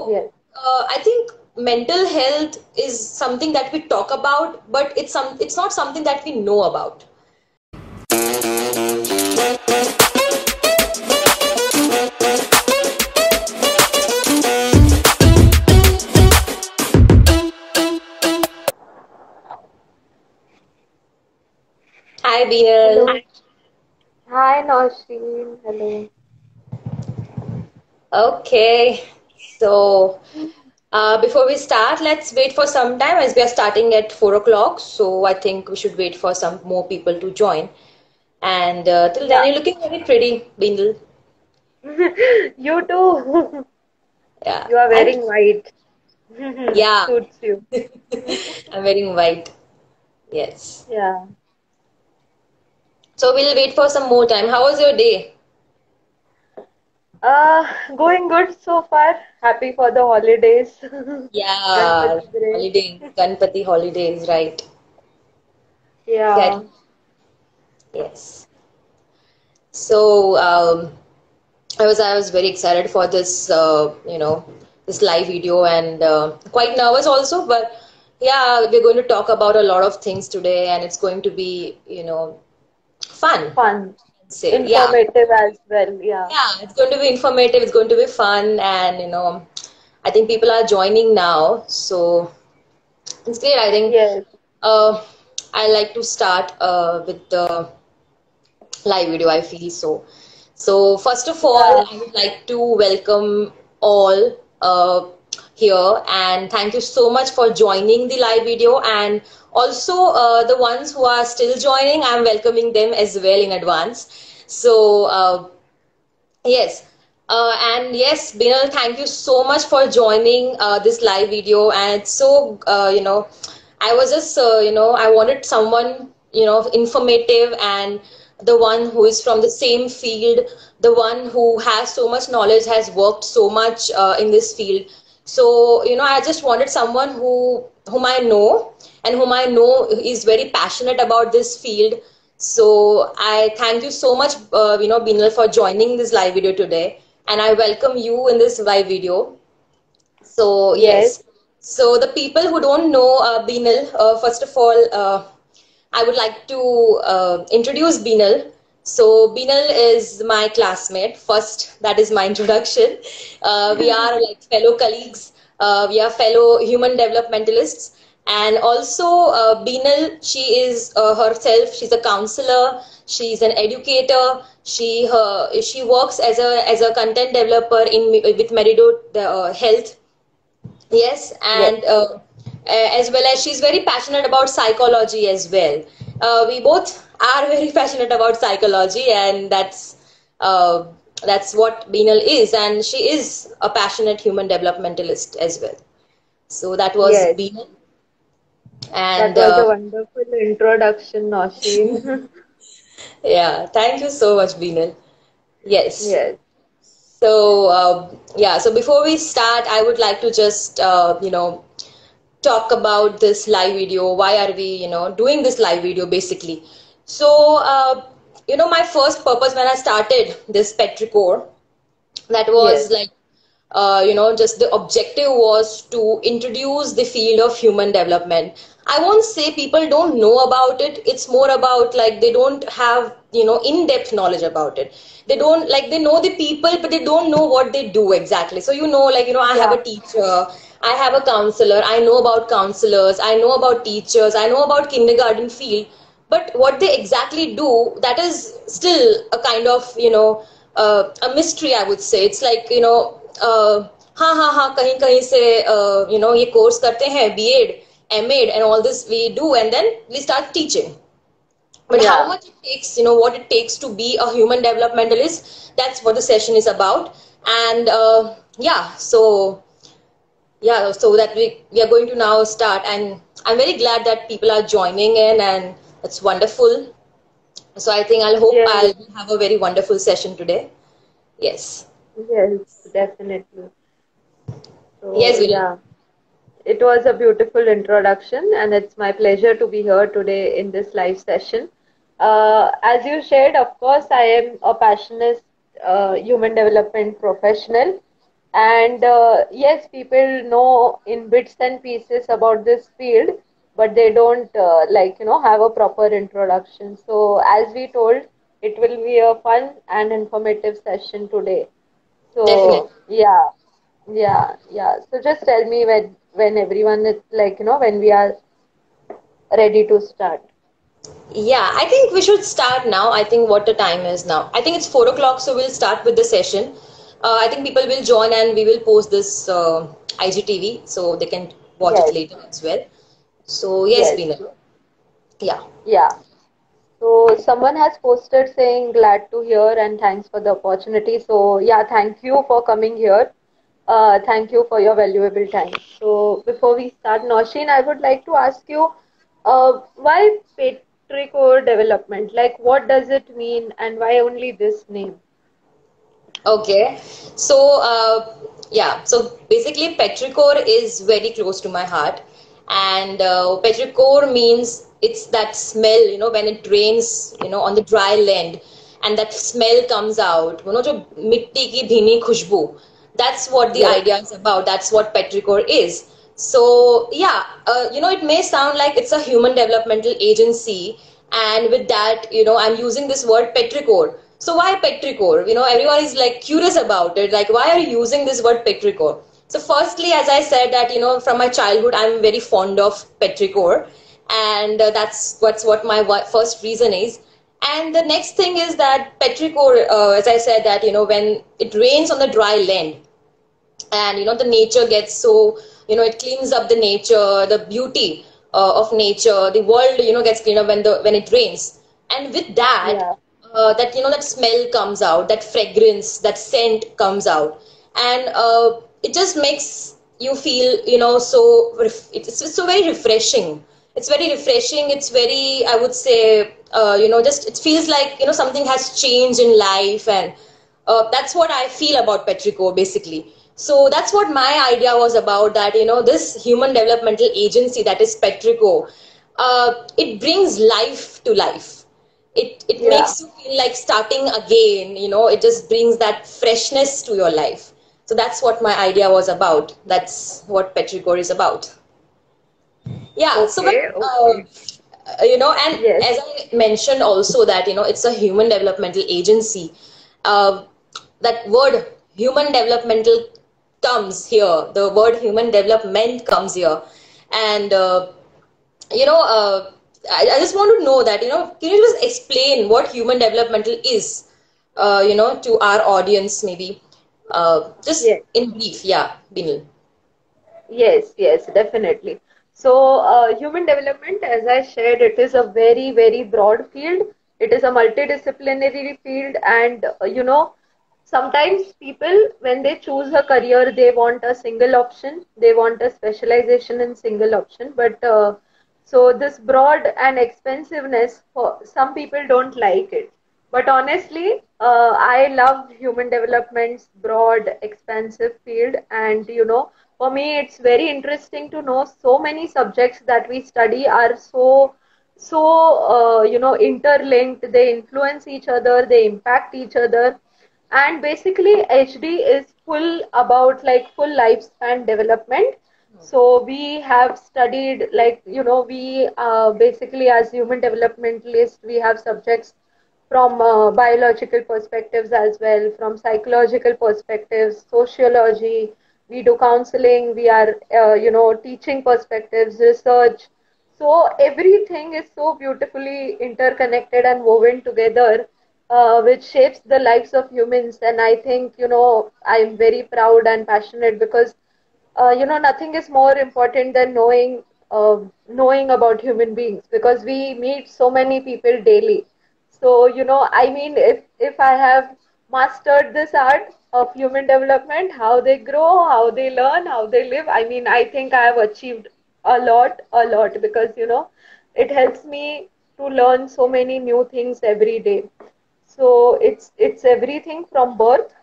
Yes. I think mental health is something that we talk about, but it's not something that we know about. Hi, Binal. Hello. Hi, Naushin. Hello. Okay, so before we start, let's wait for some time as we are starting at 4 o'clock. So I think we should wait for some more people to join. And till then, Yeah. you're looking very pretty, Binal. You too. Yeah, You are thank wearing you. white. Yeah, Suits you. I'm wearing white. Yes. Yeah. So we'll wait for some more time. How was your day? Going good so far. Happy for the holidays. Yeah, Ganpati break. holiday, Ganpati holidays, right? Yeah. Exactly. Yes. So I was very excited for this this live video and quite nervous also, but yeah, we're going to talk about a lot of things today, and it's going to be fun. Fun. Say yeah, Informative as well. Yeah. yeah, it's going to be informative. It's going to be fun, and I think people are joining now, so it's great. I think Yes. uh, I like to start with the live video, I feel so. So, first of all, Yeah. I would like to welcome all here and thank you so much for joining the live video. And also, the ones who are still joining, I'm welcoming them as well in advance. So, yes. And yes, Binal, thank you so much for joining this live video. And it's so, I was just, I wanted someone, informative and the one who is from the same field, the one who has so much knowledge, has worked so much in this field. So, I just wanted someone whom I know and whom I know is very passionate about this field. So I thank you so much, Binal, for joining this live video today, and I welcome you in this live video. So Yes. yes, so the people who don't know Binal, first of all, I would like to introduce Binal. So Binal is my classmate. First, that is my introduction. We are like fellow colleagues. We are fellow human developmentalists. And also, Binal, she is herself. She's a counselor. She's an educator. She works as a content developer in with Merido Health. Yes, Yes. and as well as she's very passionate about psychology as well. We both are very passionate about psychology, and that's what Binal is, and she is a passionate human developmentalist as well. So that was Yes. Binal, That and was a wonderful introduction, Naushin. yeah, thank you so much, Binal. Yes. Yes. So yeah, so before we start, I would like to just talk about this live video. Why are we, doing this live video basically? So, my first purpose when I started this Petrichor, that was Yes. like, just the objective was to introduce the field of human development. I won't say people don't know about it. It's more about like they don't have, in-depth knowledge about it. They don't like they know the people, but they don't know what they do exactly. So, I have Yeah. a teacher, I have a counselor, I know about counselors, I know about teachers, I know about kindergarten field, but what they exactly do, that is still a kind of a mystery, I would say. It's like हाँ हाँ हाँ कहीं कहीं से ये course करते हैं B.Ed, M.Ed and all this we do, and then we start teaching. But how Yeah. much it takes, what it takes to be a human developmentalist, that's what the session is about. And yeah, so that we are going to now start, and I'm very glad that people are joining in, and it's wonderful. So I think Yes. I'll have a very wonderful session today. Yes. Yes. Definitely. So, Yes, Vinay. yeah. It was a beautiful introduction, and it's my pleasure to be here today in this live session. As you shared, of course, I am a passionate human development professional, And yes, people know in bits and pieces about this field, but they don't have a proper introduction. So as we told, it will be a fun and informative session today. Definitely. So yeah. So just tell me when everyone is when we are ready to start. Yeah, I think we should start now. I think what the time is now. I think it's 4 o'clock, so we'll start with the session. I think people will join and we will post this IGTV so they can watch it Yes, later as well. So yes, yes, Binal. Yeah. yeah. So someone has posted saying glad to hear and thanks for the opportunity. So yeah, thank you for coming here. Thank you for your valuable time. So before we start, Naushin, I would like to ask you, why Petrichor development? Like, what does it mean, and why only this name? Okay, so yeah, so basically petrichor is very close to my heart, and petrichor means it's that smell, when it rains, on the dry land, and that smell comes out, jo mitti ki dhimi khushboo. That's what the Yes, idea is about. That's what petrichor is. So yeah, it may sound like it's a human developmental agency, and with that, I'm using this word petrichor. So why petrichor? Everyone is like curious about it. Like, why are you using this word petrichor? So firstly, as I said that, from my childhood, I'm very fond of petrichor, and that's what my first reason is. And the next thing is that petrichor, as I said that, when it rains on the dry land, and the nature gets so, it cleans up the nature, the beauty of nature, the world, gets cleaned up when it rains, and with that, yeah, that smell comes out, that fragrance, that scent comes out, and it just makes you feel, it's so very refreshing. It's very refreshing. It's very, I would say, just it feels like, something has changed in life, and that's what I feel about Petrichor basically. So that's what my idea was about, that, this human developmental agency that is Petrichor, it brings life to life. It yeah. makes you feel like starting again, it just brings that freshness to your life. So that's what my idea was about. That's what Petrichor is about. Yeah, so but Okay, okay. and Yes, as I mentioned also that it's a human developmental agency. Uh, that word human developmental comes here. The word human development comes here, and you know, I just want to know that can you just explain what human developmental is, to our audience maybe, just yes. in brief, yeah, Binal. Yes, definitely. So, human development, as I shared, it is a very, very broad field. It is a multidisciplinary field, and sometimes people, when they choose a career, they want a single option. They want a specialization in single option. But so this broad and expensiveness, for some people don't like it. But honestly, I love human development's broad, expansive field, and for me, it's very interesting to know so many subjects that we study are so interlinked. They influence each other, they impact each other, and basically HD is full about like full lifespan development. So we have studied like we basically as human developmentalists we have subjects from biological perspectives as well, from psychological perspectives, sociology. We do counseling. We are, teaching perspectives, research. So everything is so beautifully interconnected and woven together, which shapes the lives of humans. And I think, I'm very proud and passionate because nothing is more important than knowing about human beings because we meet so many people daily. So, I mean, if I have mastered this art of human development, how they grow, how they learn, how they live, I mean, I think I have achieved a lot, because, it helps me to learn so many new things every day. So it's everything from birth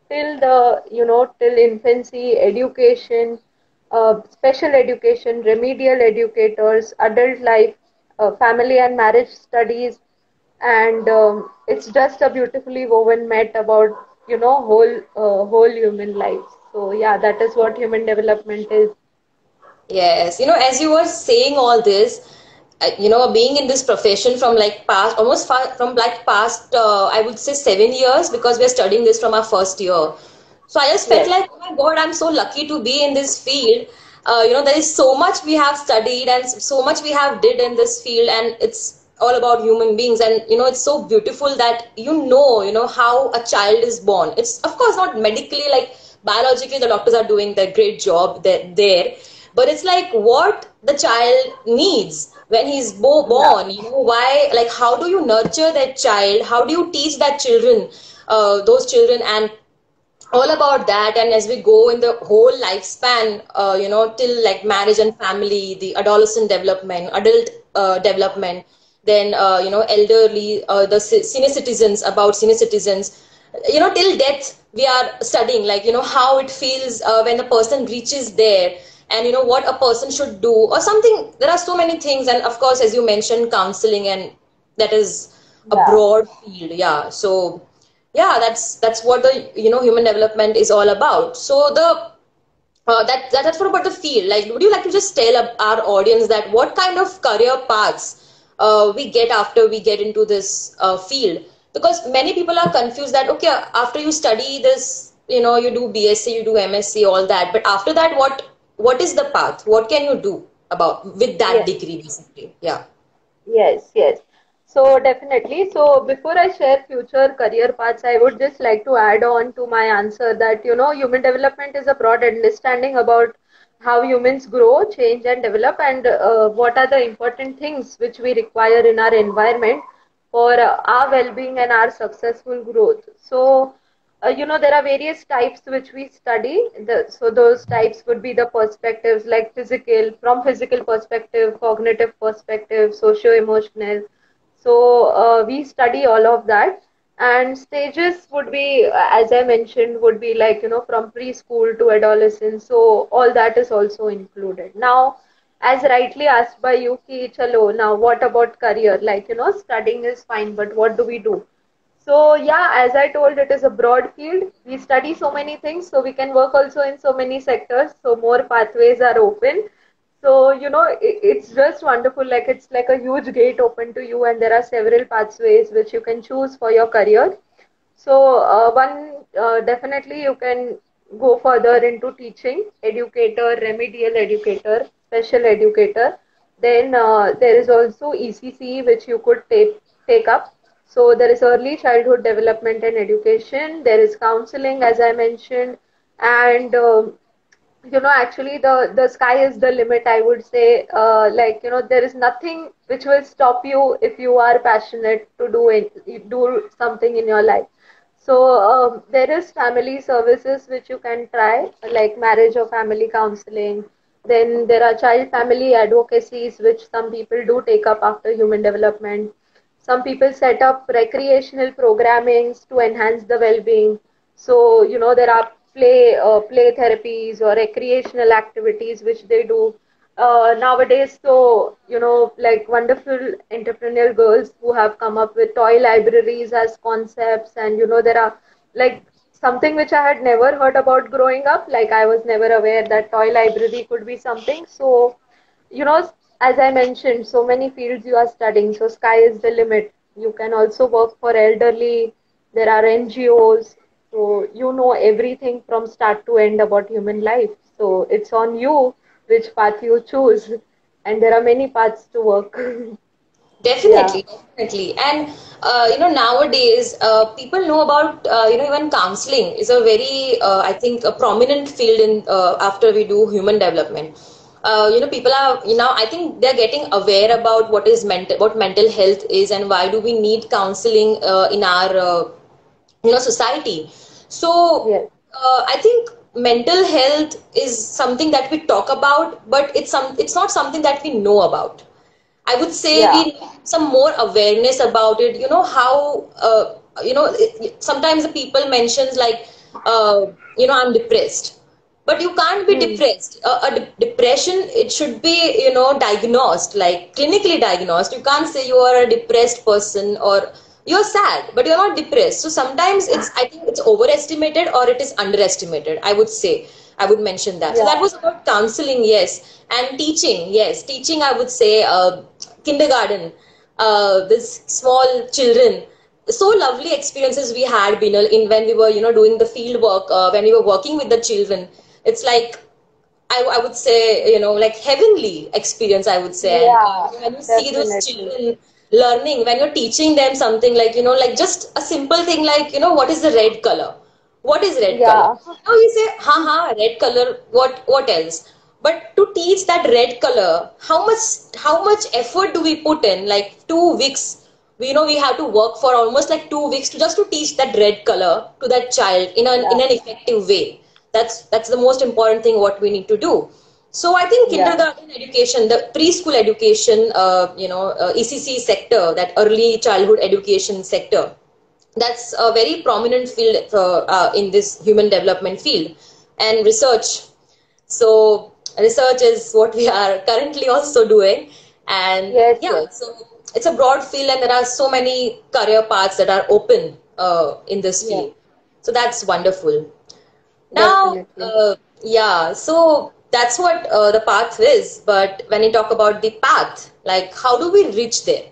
till till infancy, education, special education, remedial educators, adult life, family and marriage studies, and it's just a beautifully woven mat about whole human life. So yeah, that is what human development is. Yes, as you were saying all this, being in this profession from like past, almost from like past, I would say 7 years, because we're studying this from our first year. So I just felt Yes. like, oh my God, I'm so lucky to be in this field. There is so much we have studied and so much we have did in this field, and it's all about human beings. And it's so beautiful that how a child is born. It's of course not medically, like biologically, the doctors are doing their great job there, but it's like what the child needs when he's Yeah. born. Why, like, how do you nurture that child? How do you teach that children, those children, and all about that. And as we go in the whole lifespan, till like marriage and family, the adolescent development, adult development, then elderly, the senior citizens, about senior citizens, till death we are studying, like how it feels when a person reaches there, and what a person should do or something. There are so many things, and of course, as you mentioned, counseling, and that is a Yeah. broad field. Yeah, so yeah, that's what the human development is all about. So that's what about the field. Like, would you like to just tell our audience that what kind of career paths we get after we get into this field? Because many people are confused that, okay, after you study this, you do BSc, you do MSc, all that, but after that, what is the path? What can you do about with that Yes. degree, basically? Yeah. Yes, yes. So definitely. So before I share future career paths, I would just like to add on to my answer that, human development is a broad understanding about how humans grow, change, and develop, and what are the important things which we require in our environment for our well-being and our successful growth. So, there are various types which we study. So those types would be the perspectives like from physical perspective, cognitive perspective, socio-emotional. So we study all of that. And stages would be, as I mentioned, would be like, from preschool to adolescence. So all that is also included. Now, as rightly asked by you, ki chalo, now what about career? Like, studying is fine, but what do we do? So yeah, as I told, it is a broad field. We study so many things, so we can work also in so many sectors. So more pathways are open. So it's just wonderful. Like it's like a huge gate open to you, and there are several pathways which you can choose for your career. So one definitely you can go further into teaching, educator, remedial educator, special educator. Then there is also ECC which you could take up. So there is early childhood development and education. There is counseling, as I mentioned, and actually the sky is the limit. I would say, like there is nothing which will stop you if you are passionate to do something in your life. So there is family services which you can try, like marriage or family counseling. Then there are child family advocacies which some people do take up after human development. Some people set up recreational programmings to enhance the well-being. So there are play therapies or recreational activities which they do nowadays. So like wonderful entrepreneurial girls who have come up with toy libraries as concepts. And there are like something which I had never heard about growing up. Like I was never aware that toy library could be something. So as I mentioned, so many fields you are studying, so sky is the limit. You can also work for elderly, there are NGOs, so you know everything from start to end about human life. So it's on you which path you choose, and there are many paths to work. Yeah, Definitely, definitely. And nowadays, people know about even counseling is a very I think a prominent field in after we do human development. People are I think they're getting aware about what mental health is, and why do we need counseling in our society. So yes, I think mental health is something that we talk about, but it's not something that we know about. I would say we yeah, need some more awareness about it. How sometimes the people mentions like I'm depressed, but you can't be hmm. depressed. Depression, it should be diagnosed, like clinically diagnosed. You can't say you are a depressed person, or you're sad, but you're not depressed. So sometimes I think it's overestimated or it is underestimated. I would say, I would mention that. So that Yeah, was about counseling, yes, and teaching, yes, teaching. I would say, kindergarten, this small children. So lovely experiences we had, Binal, in when we were, doing the field work, when we were working with the children. It's like I would say, like heavenly experience, I would say. And yeah, when you see those definitely. children learning, when you're teaching them something like, like just a simple thing like, what is the red color? What is red color? Yeah, Now we say, red color, what else? But to teach that red color, how much effort do we put in? Like 2 weeks, we have to work for almost like 2 weeks to just to teach that red color to that child yeah, in an effective way. That's the most important thing what we need to do. So I think yeah, kindergarten education, the preschool education, ECC sector, that early childhood education sector, that's a very prominent field in this human development field, and research. So research is what we are currently also doing, and yes, yeah, yes, so it's a broad field, and there are so many career paths that are open in this yeah, field. So that's wonderful. Now, definitely. yeah, so that's what the path is. But when you talk about the path, like how do we reach there?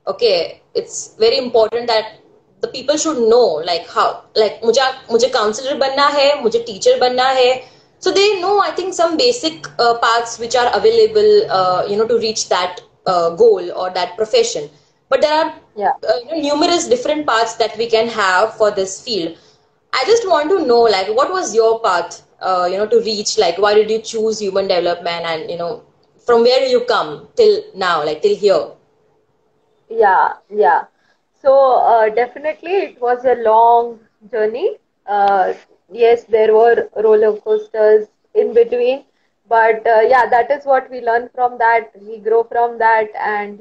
Okay, it's very important that the people should know, like how, like मुझे counselor बनना है, मुझे teacher बनना है. So they know, I think, some basic paths which are available, to reach that goal or that profession. But there are Yeah. numerous different paths that we can have for this field. I just want to know, like, what was your path, to reach, like, why did you choose human development, and, from where you come till now, like, till here? Yeah, yeah. So definitely it was a long journey. Yes, there were roller coasters in between, but yeah, that is what we learn from that. We grow from that, and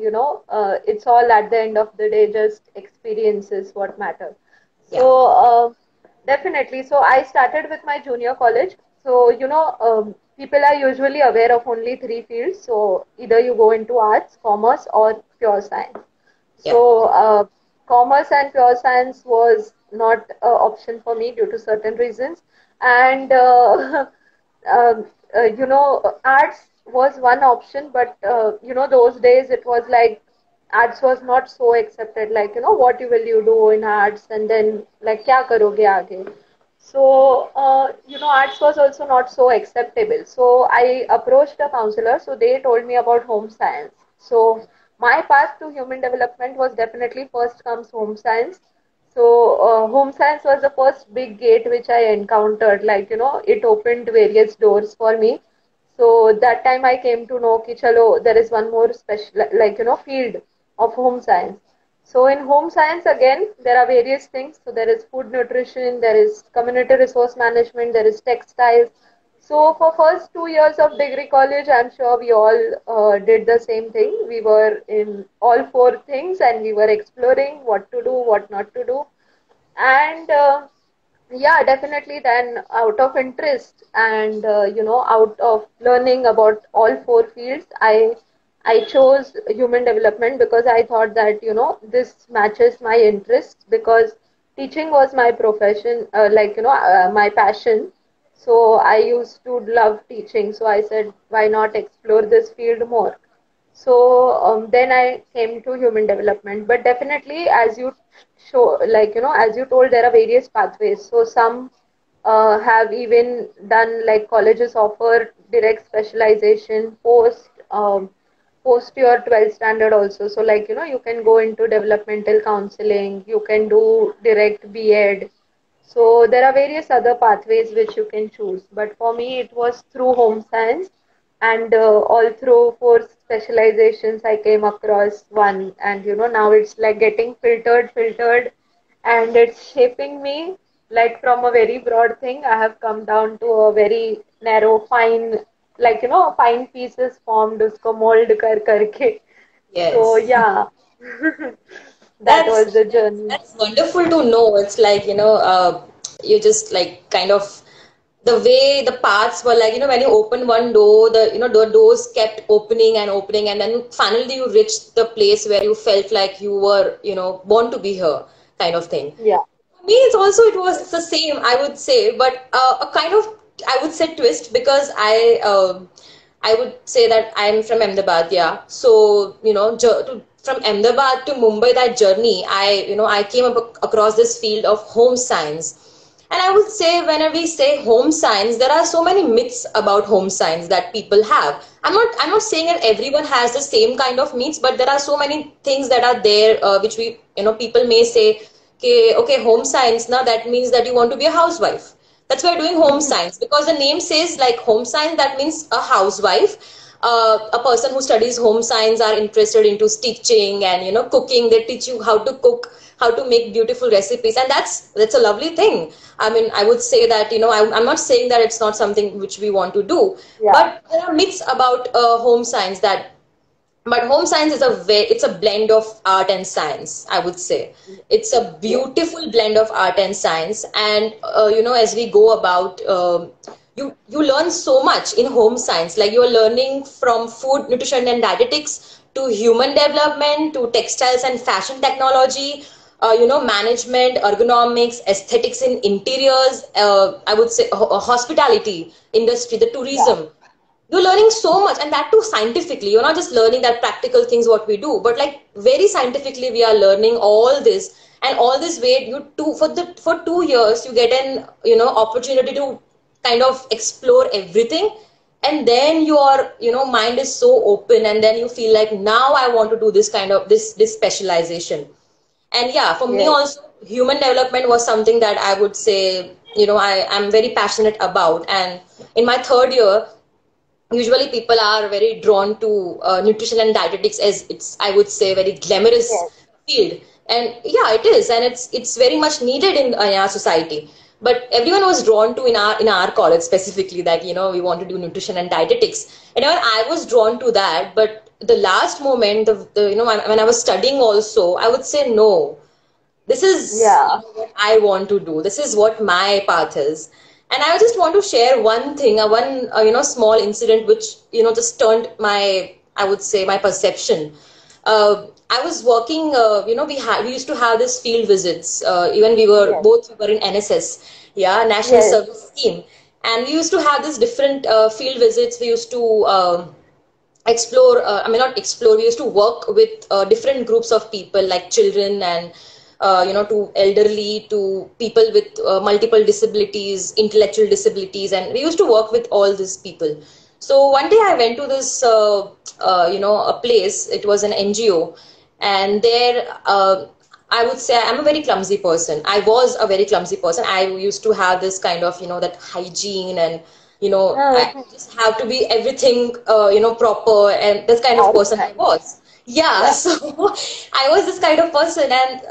it's all at the end of the day just experiences what matter. Yeah, So definitely. So I started with my junior college. So people are usually aware of only three fields. So either you go into arts, commerce, or pure science. yeah, So, commerce and pure science was not an option for me due to certain reasons. And, arts was one option, but, those days it was like arts was not so accepted. Like, what will you do in arts? And then, like, kya karoge aage? So, arts was also not so acceptable. So I approached a counselor. So they told me about home science. So my path to human development was definitely first comes home science. So home science was the first big gate which I encountered. Like, it opened various doors for me. So that time I came to know ki chalo, there is one more special, like, field of home science. So in home science again, there are various things. So there is food nutrition, there is community resource management, there is textiles. So for first 2 years of degree college, I'm sure we all did the same thing. We were in all four things and we were exploring what to do, what not to do. And yeah, definitely. Then, out of interest and out of learning about all four fields, I chose human development because I thought that this matches my interests because teaching was my profession, my passion. So I used to love teaching. So I said, why not explore this field more? So then I came to human development. But definitely, as you show, like, as you told, there are various pathways. So some have even done, like, colleges offer direct specialization post your 12th standard also. So, like, you can go into developmental counseling, you can do direct B.Ed. So there are various other pathways which you can choose. But for me, it was through home science, and all through four specializations, I came across one, and now it's like getting filtered, and it's shaping me. Like from a very broad thing, I have come down to a very narrow, fine, like fine pieces formed, usko mold kar karke. So yes. yeah, that That's was the that's journey. that's wonderful to know. It's like, you just like kind of the way the paths were like, when you open one door, the doors kept opening and opening, and then finally you reached the place where you felt like you were, born to be here, kind of thing. Yeah. Me, it was the same, I would say, but a kind of, I would say, twist, because I would say that I'm from Ahmedabad, yeah. So, from Ahmedabad to Mumbai, that journey, I came across this field of home science. And I would say, whenever we say home science, there are so many myths about home science that people have. I'm not saying that everyone has the same kind of myths, but there are so many things that are there, which people may say, okay, home science, now that means that you want to be a housewife. That's why we're doing home science, because the name says like home science, that means a housewife. A person who studies home science are interested into stitching and cooking. They teach you how to cook, how to make beautiful recipes, and that's a lovely thing. I mean, I would say that I'm not saying that it's not something which we want to do, Yeah. but there are myths about home science that. But home science is it's a blend of art and science, I would say. It's a Yes. beautiful blend of art and science. And, as we go about, you learn so much in home science. Like you're learning from food, nutrition and dietetics to human development to textiles and fashion technology, management, ergonomics, aesthetics in interiors, I would say hospitality industry, the Yeah. tourism. You're learning so much, and that too scientifically. You're not just learning that practical things what we do, but like very scientifically we are learning all this. And all this way, for 2 years you get an opportunity to kind of explore everything, and then your mind is so open, and then you feel like, now I want to do this kind of this specialization. And yeah, for me Yes. also, human development was something that I would say, I'm very passionate about. And in my third year, usually people are very drawn to nutrition and dietetics, as it's, I would say, very glamorous Yes. field. And yeah, it is, and it's very much needed in our society. But everyone was drawn to, in our college specifically, that we want to do nutrition and dietetics. And even I was drawn to that, but the last moment, the when I was studying also, I would say no, this is Yeah. what I want to do. This is what my path is. And I just want to share one thing, one small incident which just turned my, I would say, my perception. I was working. We used to have this field visits. Even Yes. we were in NSS, yeah, National Yes. Service Scheme, and we used to have this different field visits. We used to explore, I mean, not explore, we used to work with different groups of people, like children and to elderly, to people with multiple disabilities, intellectual disabilities, and we used to work with all these people. So one day I went to this a place. It was an NGO, and there I would say I'm a very clumsy person. I was a very clumsy person. I used to have this kind of, that hygiene, and, I Uh, just have to be everything, proper. And this kind of person I Outside. was. Yeah, Yeah. so I was this kind of person. And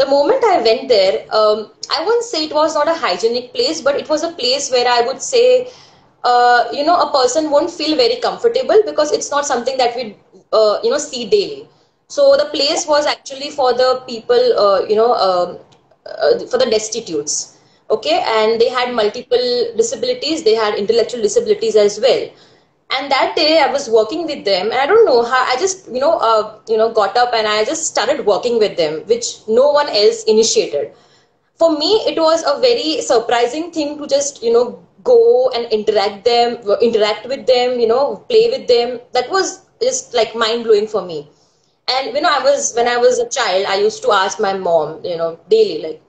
the moment I went there, I wouldn't say it was not a hygienic place, but it was a place where I would say, a person won't feel very comfortable, because it's not something that we, see daily. So the Yeah. place was actually for the people, for the destitutes. Okay, and they had multiple disabilities. They had intellectual disabilities as well. And that day I was working with them, and I don't know how, I just got up and I just started working with them, which no one else initiated. For me, it was a very surprising thing to just go and interact with them, play with them. That was just like mind blowing for me. And when Yeah. I was a child, I used to ask my mom, daily, like,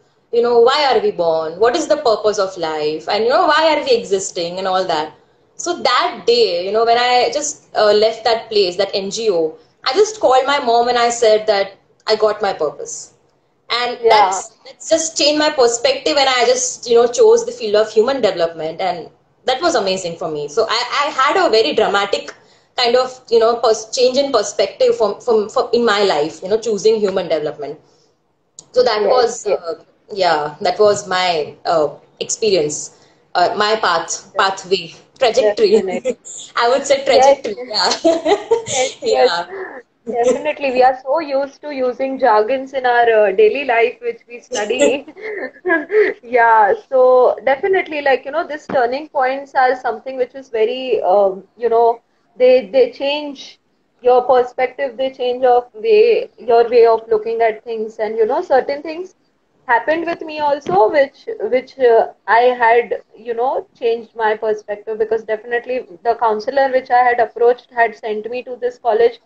why are we born, what is the purpose of life, and why are we existing, and all that. So that day, when I just left that place, that NGO, I just called my mom and I said that I got my purpose. And Yeah. that's just changed my perspective, and I just chose the field of human development, and that was amazing for me. So I had a very dramatic kind of change in perspective from in my life, choosing human development. So that Yes. was Yes. yeah, that was my experience, my pathway, trajectory. Definitely. I would say Yes. trajectory. Yeah. Yes. Yes. Yeah. Definitely, we are so used to using jargons in our daily life, which we study. Yeah, so definitely, like, this turning points are something which is very, they change your perspective, they change of your way of looking at things, and certain things happened with me also, which I had, changed my perspective, because definitely the counselor which I had approached had sent me to this college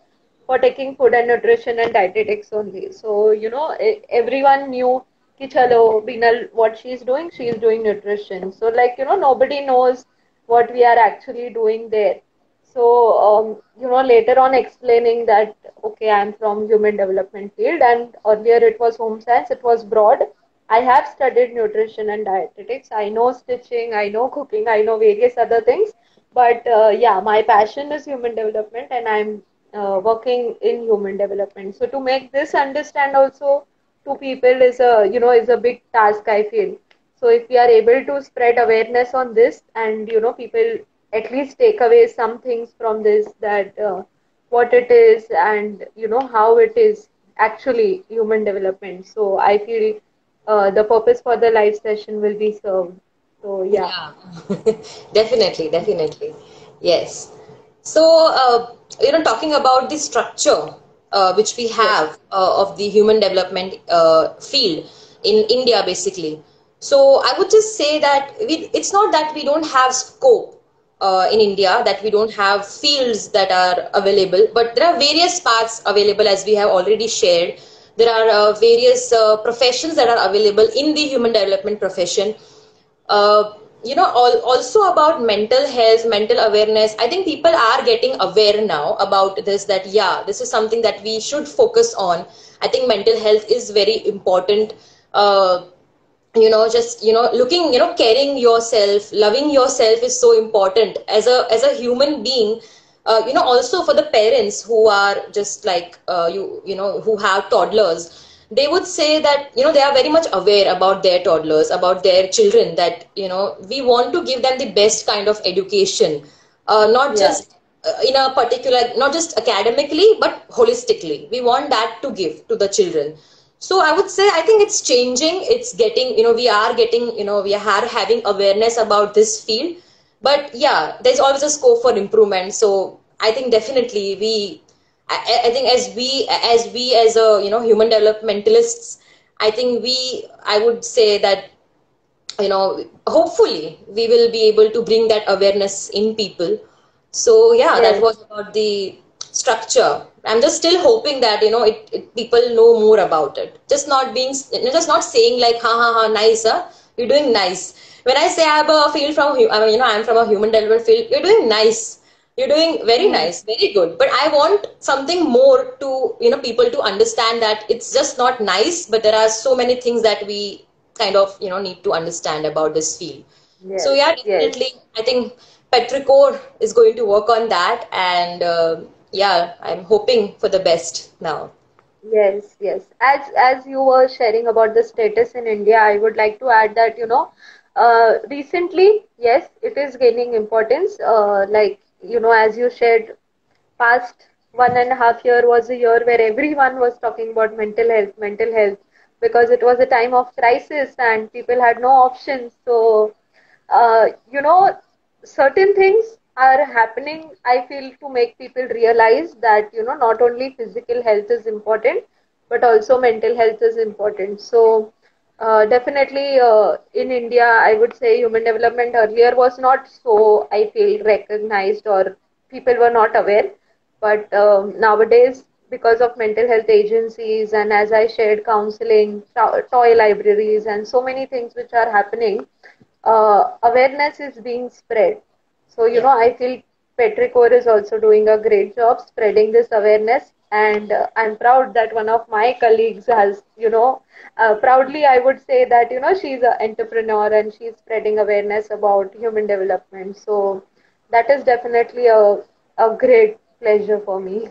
for taking food and nutrition and dietetics only. So, everyone knew ki chalo, Binal, what she's doing nutrition. So, like, nobody knows what we are actually doing there. So, later on explaining that, okay, I'm from human development field, and earlier it was home science, it was broad. I have studied nutrition and dietetics. I know stitching, I know cooking, I know various other things. But yeah, my passion is human development, and I'm working in human development. So to make this understand also to people is a big task, I feel. So if we are able to spread awareness on this, and people at least take away some things from this, that what it is, and how it is actually human development. So I feel the purpose for the live session will be served. So yeah. Yeah, definitely, definitely. Yes. So, talking about the structure which we Yes. have of the human development field in India, basically. So, I would just say that it's not that we don't have scope in India, that we don't have fields that are available, but there are various paths available, as we have already shared. There are various professions that are available in the human development profession. Also about mental health, mental awareness. I think people are getting aware now about this, that yeah, this is something that we should focus on. I think mental health is very important. uh, just looking, caring yourself, loving yourself is so important as a human being. Also for the parents who are just like who have toddlers, they would say that they are very much aware about their toddlers, about their children, that we want to give them the best kind of education, not Yeah. just in a particular, not just academically, but holistically. We want that to give to the children. So I would say, I think it's changing. It's getting, we are getting, we are having awareness about this field. But yeah, there's always a scope for improvement. So I think definitely I think as a, human developmentalists, I think I would say that hopefully we will be able to bring that awareness in people. So yeah, that Yes. was about the structure. I'm just still hoping that people know more about it, just not being, just not saying like ha ha ha, nice, huh? You're doing nice. When I say I have a field from I mean, I'm from a human development field, you're doing nice, you're doing very Hmm. nice, very good. But I want something more to, people to understand that it's just not nice, but there are so many things that we kind of, need to understand about this field. So Yes. yeah, Yes. definitely, I think Petrichor is going to work on that, and yeah, I'm hoping for the best now. Yes, yes. As you were sharing about the status in India, I would like to add that, recently, yes, it is gaining importance. Like, as you shared, past 1.5 year was a year where everyone was talking about mental health, because it was a time of crisis and people had no options. So, certain things are happening, I feel, to make people realize that, not only physical health is important, but also mental health is important. So, definitely in India, I would say human development earlier was not so, I feel, recognized, or people were not aware. But nowadays, because of mental health agencies, and as I shared, counseling, toy libraries, and so many things which are happening, awareness is being spread. So, Yeah. I feel Petrichor is also doing a great job spreading this awareness. And I'm proud that one of my colleagues has, proudly I would say that, she's an entrepreneur and she's spreading awareness about human development. So that is definitely a great pleasure for me.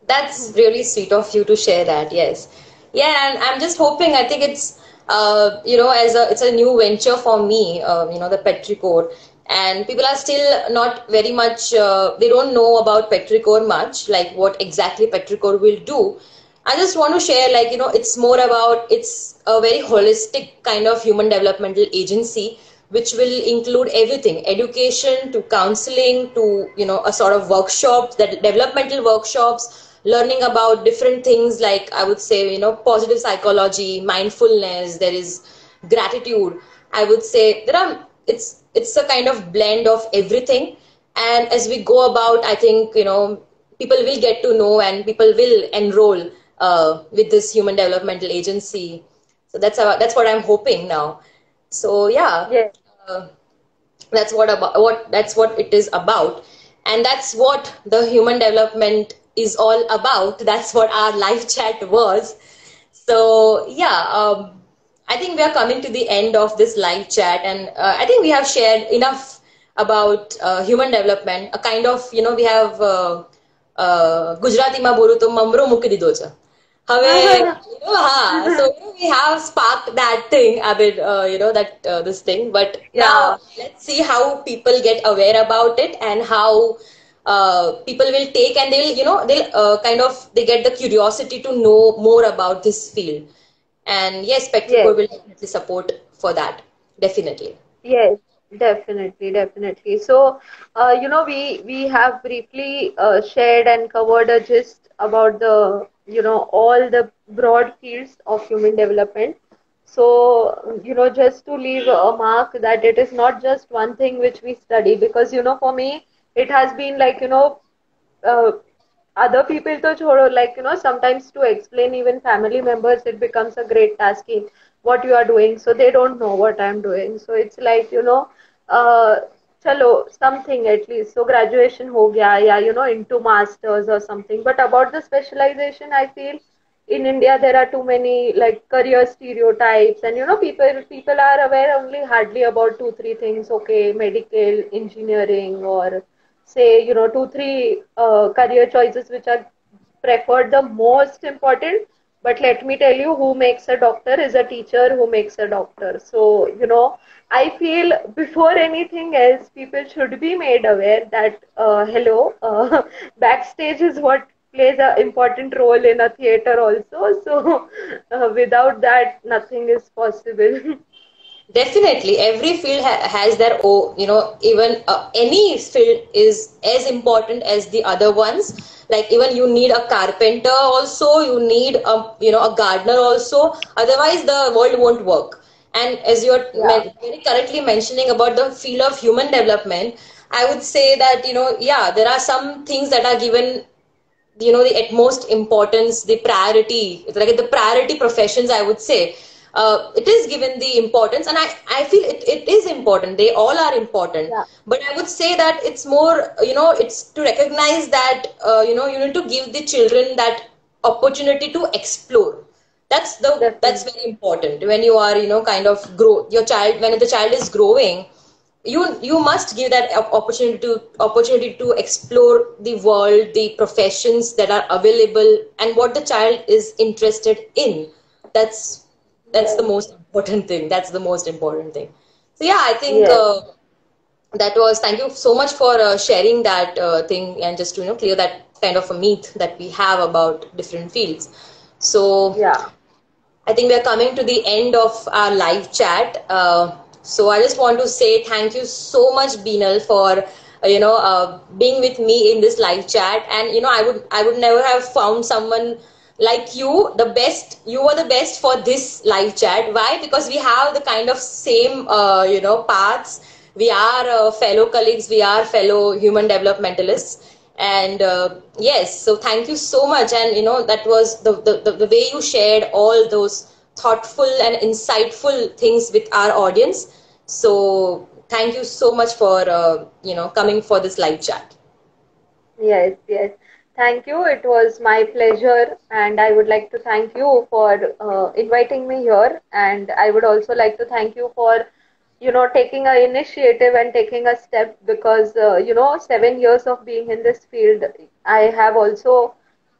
That's really sweet of you to share that. Yes. Yeah, and I'm just hoping, I think it's as a it's a new venture for me, the Petrichor. and people are still not very much, they don't know about Petrichor much, like what exactly Petrichor will do. I just want to share, like, it's more about, it's a very holistic kind of human developmental agency, which will include everything, education to counseling to, a sort of workshops, that developmental workshops, learning about different things, like I would say, positive psychology, mindfulness, there is gratitude. I would say there are, it's a kind of blend of everything. And as we go about, I think, people will get to know and people will enroll with this human developmental agency. So that's what I'm hoping now. So yeah, Yes. uh, that's what it is about, and that's what the human development is all about. That's what our live chat was. So yeah, I think we are coming to the end of this live chat, and I think we have shared enough about human development. A kind of, we have Gujarati માં બોલું તો મમરો મૂકી દીધો છે. હવે, so we have sparked that thing a bit, that this thing. But now Yeah. let's see how people get aware about it, and how people will take, and they'll, they'll kind of, they get the curiosity to know more about this field. And yes, Petrichor Yes. will definitely support for that. Definitely. Yes, definitely, definitely. So, we have briefly shared and covered a gist about the, all the broad fields of human development. So, just to leave a mark that it is not just one thing which we study, because, for me, it has been like, uh, other people to chodo, like, sometimes to explain even family members, it becomes a great task in what you are doing. So they don't know what I'm doing. So it's like, uh, chalo, something at least. So graduation ho gaya, yeah, into masters or something. But about the specialization, I feel in India there are too many like career stereotypes, and people are aware only hardly about two, three things. Okay, medical, engineering, or say, two, three career choices which are preferred the most important. But let me tell you, who makes a doctor is a teacher who makes a doctor. So, I feel before anything else, people should be made aware that, hello, backstage is what plays an important role in a theater also. So, without that, nothing is possible. Definitely, every field has their own, even any field is as important as the other ones. Like, even you need a carpenter also, you need a gardener also. Otherwise, the world won't work. And as you're Yeah, very correctly mentioning about the field of human development, I would say that, yeah, there are some things that are given, the utmost importance, the priority, like the priority professions, I would say, it is given the importance, and I feel it is important, they all are important. yeah, But I would say that it's more, it's to recognize that, you need to give the children that opportunity to explore. That's definitely. very important when you are, kind of grow your child, when the child is growing, you must give that opportunity to explore the world, the professions that are available, and what the child is interested in. That's that's the Yes, most important thing. That's the most important thing. So yeah, I think yes, that was, thank you so much for sharing that thing, and just to, clear that kind of a myth that we have about different fields. So yeah. I think we are coming to the end of our live chat. So I just want to say thank you so much, Binal, for being with me in this live chat. And I would never have found someone like you. The best, you were the best for this live chat. Why? Because we have the kind of same paths. We are fellow colleagues. We are fellow human developmentalists. And yes, so thank you so much. And that was the way you shared all those thoughtful and insightful things with our audience. So thank you so much for coming for this live chat. Yes, yes. Thank you. It was my pleasure, and I would like to thank you for inviting me here. And I would also like to thank you for, taking an initiative and taking a step, because, 7 years of being in this field, I have also,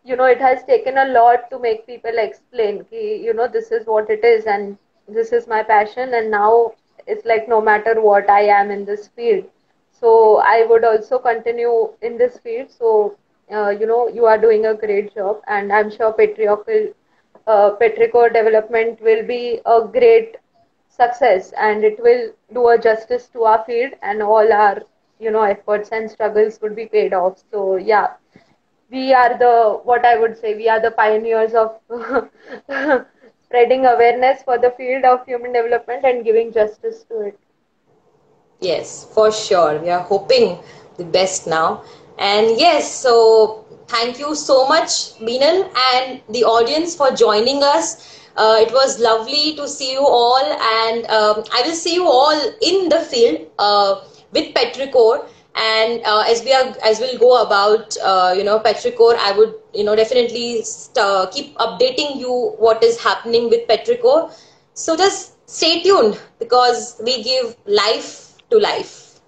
it has taken a lot to make people explain, ki, this is what it is, and this is my passion, and now it's like no matter what, I am in this field. So I would also continue in this field. So you are doing a great job, and I'm sure Petrichor development will be a great success, and it will do a justice to our field, and all our efforts and struggles would be paid off. So yeah, we are the, what I would say, we are the pioneers of spreading awareness for the field of human development and giving justice to it. Yes, for sure. We are hoping the best now. And yes, so thank you so much, Binal, and the audience for joining us. It was lovely to see you all, and I will see you all in the field with Petrichor. And as we'll go about Petrichor, I would definitely keep updating you what is happening with Petrichor. So just stay tuned because we give life to life.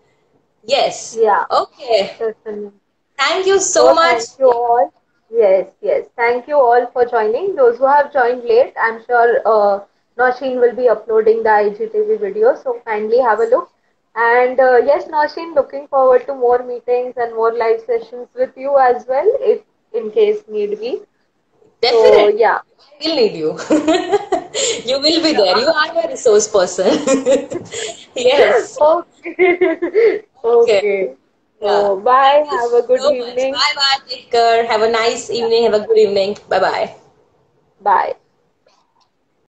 Yes. Yeah, Okay. certainly. Thank you so So much. thank you all. Yes, yes. Thank you all for joining. Those who have joined late, I'm sure Naushin will be uploading the IGTV video, so kindly have a look. And yes, Naushin, looking forward to more meetings and more live sessions with you as well, if in case need be. So Definitely. yeah. I will need you. You will be there. You Yeah. are my resource person. Yes. Okay. Okay. Okay. Yeah. So bye. Thank you Have a good so much. evening. Bye bye. Take care. Have a nice Yeah. evening. Have a good evening. Bye bye. Bye.